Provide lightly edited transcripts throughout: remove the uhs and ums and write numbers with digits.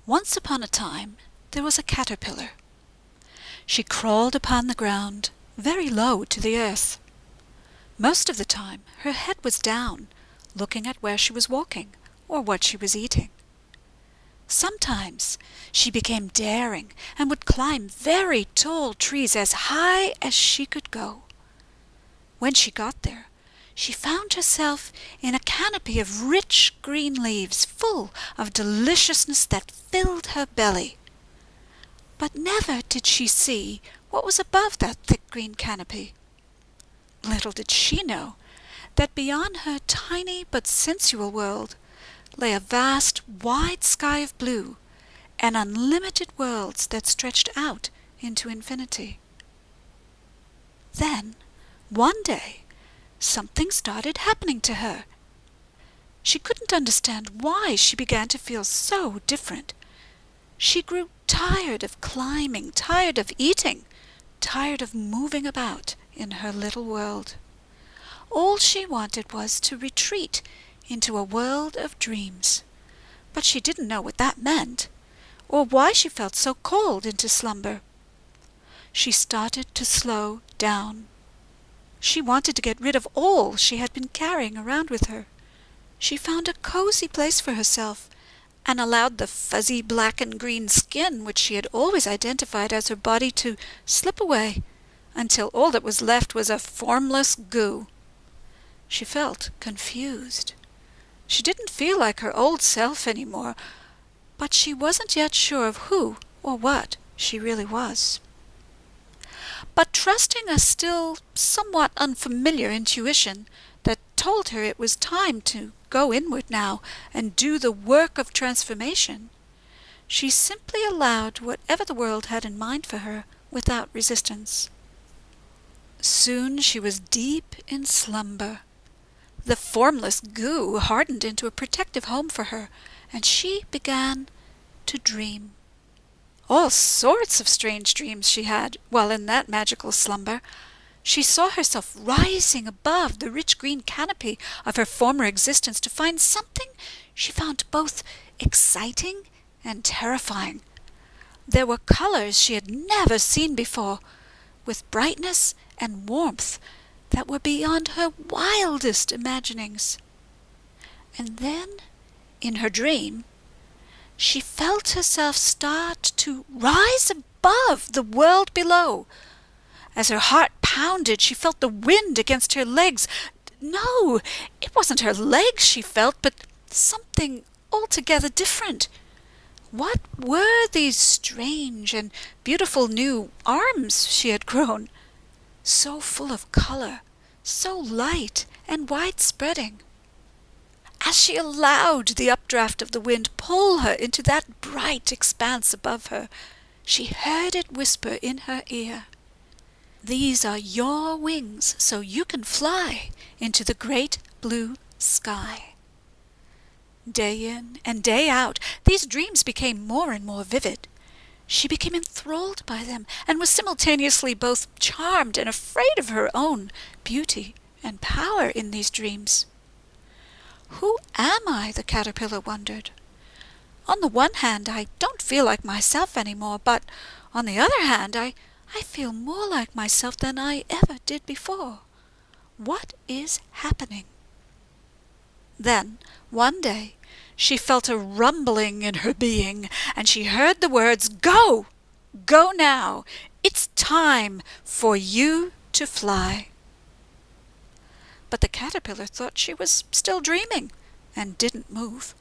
Once upon a time there was a caterpillar. She crawled upon the ground, very low to the earth. Most of the time her head was down, looking at where she was walking or what she was eating. Sometimes she became daring and would climb very tall trees as high as she could go. When she got there, she found herself in a canopy of rich green leaves full of deliciousness that filled her belly. But never did she see what was above that thick green canopy. Little did she know that beyond her tiny but sensual world lay a vast, wide sky of blue and unlimited worlds that stretched out into infinity. Then, one day, something started happening to her. She couldn't understand why she began to feel so different. She grew tired of climbing, tired of eating, tired of moving about in her little world. All she wanted was to retreat into a world of dreams. But she didn't know what that meant, or why she felt so cold into slumber. She started to slow down. She wanted to get rid of all she had been carrying around with her. She found a cozy place for herself, and allowed the fuzzy black and green skin which she had always identified as her body to slip away, until all that was left was a formless goo. She felt confused. She didn't feel like her old self anymore, but she wasn't yet sure of who or what she really was. But trusting a still somewhat unfamiliar intuition that told her it was time to go inward now and do the work of transformation, she simply allowed whatever the world had in mind for her without resistance. Soon she was deep in slumber. The formless goo hardened into a protective home for her, and she began to dream. All sorts of strange dreams she had while in that magical slumber. She saw herself rising above the rich green canopy of her former existence to find something she found both exciting and terrifying. There were colors she had never seen before, with brightness and warmth that were beyond her wildest imaginings. And then, in her dream, she felt herself start to rise above the world below. As her heart pounded, she felt the wind against her legs. No, it wasn't her legs she felt, but something altogether different. What were these strange and beautiful new arms she had grown? So full of color, so light and wide-spreading. As she allowed the updraft of the wind pull her into that bright expanse above her, she heard it whisper in her ear, "These are your wings, so you can fly into the great blue sky." Day in and day out, these dreams became more and more vivid. She became enthralled by them, and was simultaneously both charmed and afraid of her own beauty and power in these dreams. Who am I? The caterpillar wondered. On the one hand, I don't feel like myself anymore, but on the other hand, I feel more like myself than I ever did before. What is happening? Then, one day, she felt a rumbling in her being, and she heard the words, "Go! Go now! It's time for you to fly." But the caterpillar thought she was still dreaming, and didn't move.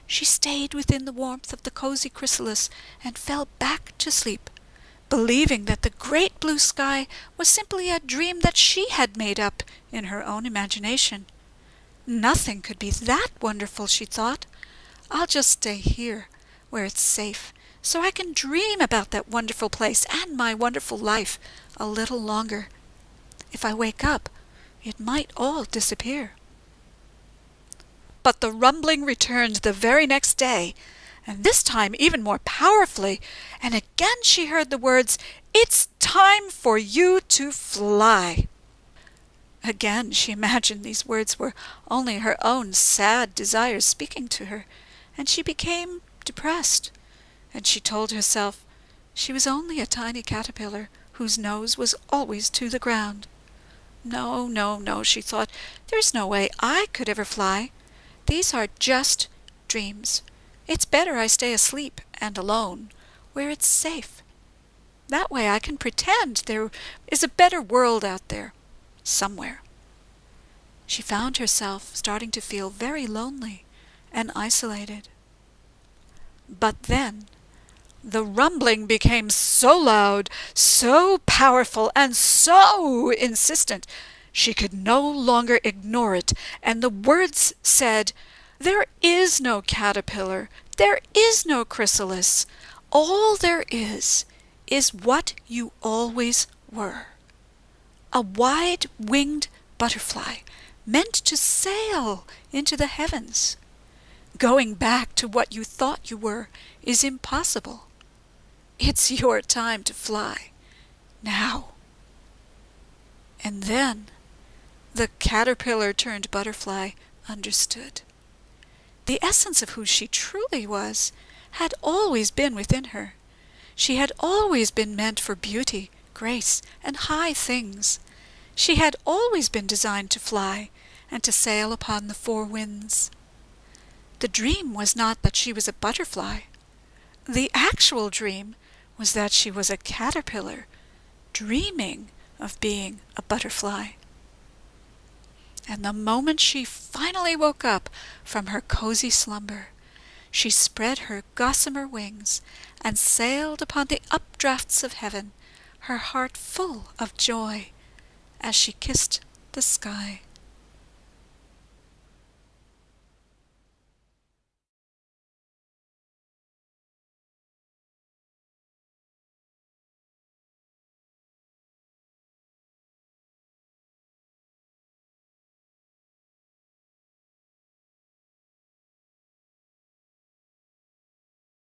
She stayed within the warmth of the cozy chrysalis and fell back to sleep, believing that the great blue sky was simply a dream that she had made up in her own imagination. Nothing could be that wonderful, she thought. I'll just stay here, where it's safe, so I can dream about that wonderful place and my wonderful life a little longer. If I wake up, it might all disappear. But the rumbling returned the very next day, and this time even more powerfully, and again she heard the words, "It's time for you to fly." Again she imagined these words were only her own sad desires speaking to her, and she became depressed. and she told herself she was only a tiny caterpillar whose nose was always to the ground. No, no, no, she thought, there's no way I could ever fly. These are just dreams. It's better I stay asleep and alone, where it's safe. That way I can pretend there is a better world out there, somewhere. She found herself starting to feel very lonely and isolated. But then the rumbling became so loud, so powerful, and so insistent, she could no longer ignore it, and the words said, "There is no caterpillar, there is no chrysalis. All there is what you always were. A wide-winged butterfly meant to sail into the heavens. Going back to what you thought you were is impossible. It's your time to fly, now." And then the caterpillar-turned-butterfly understood. The essence of who she truly was had always been within her. She had always been meant for beauty, grace, and high things. She had always been designed to fly and to sail upon the four winds. The dream was not that she was a butterfly. The actual dream was that she was a caterpillar, dreaming of being a butterfly. And the moment she finally woke up from her cozy slumber, she spread her gossamer wings and sailed upon the updrafts of heaven, her heart full of joy as she kissed the sky.